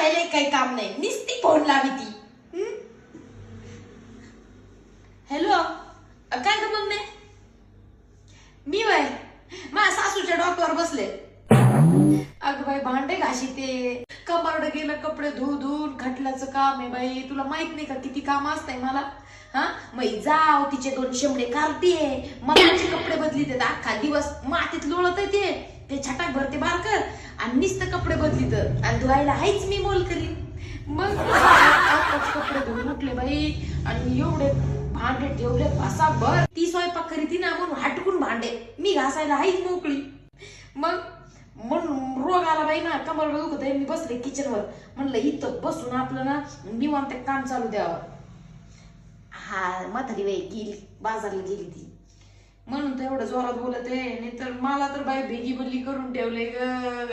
घासायला काही काम नाही, नुसती फोन लावी ती. हॅलो, काय ग मम्मी? मी वय माझ्या सासूच्या डोक्यावर बसले. अगं बाई भांडे घाशीते, कबारड गेलं कपडे धुवून खटल्याचं काम आहे बाई. तुला माहित नाही का किती काम असतंय मला? हा मग जाव तिचे 2 शेंबडे काढते, मगाचे कपडे बदलीत, अख्खा दिवस मातीत लोळत ते छटाक भरते बारकर आणि नुसतं कपडे बदलीत आणि धुवायला हायच मी मोल करीन. मग कपडे धुवून उठले बाई आणि एवढे भांडे ठेवले भर. ती स्वयंपाक करीती ना म्हणून हटकून भांडे मी घासायला हायच मोकळी. मग म्हणून रोग आला बाई ना, कमर दुखत आहे. मी बसले किचनवर, म्हणलं इथं बसून आपलं ना निवांत काम चालू द्यावं. हा म्हातारी बाई गेली बाजारला, गेली ती म्हणून तर एवढं जोरात बोलत आहे. नाही तर मला तर बाई भेगी बल्ली करून ठेवले ग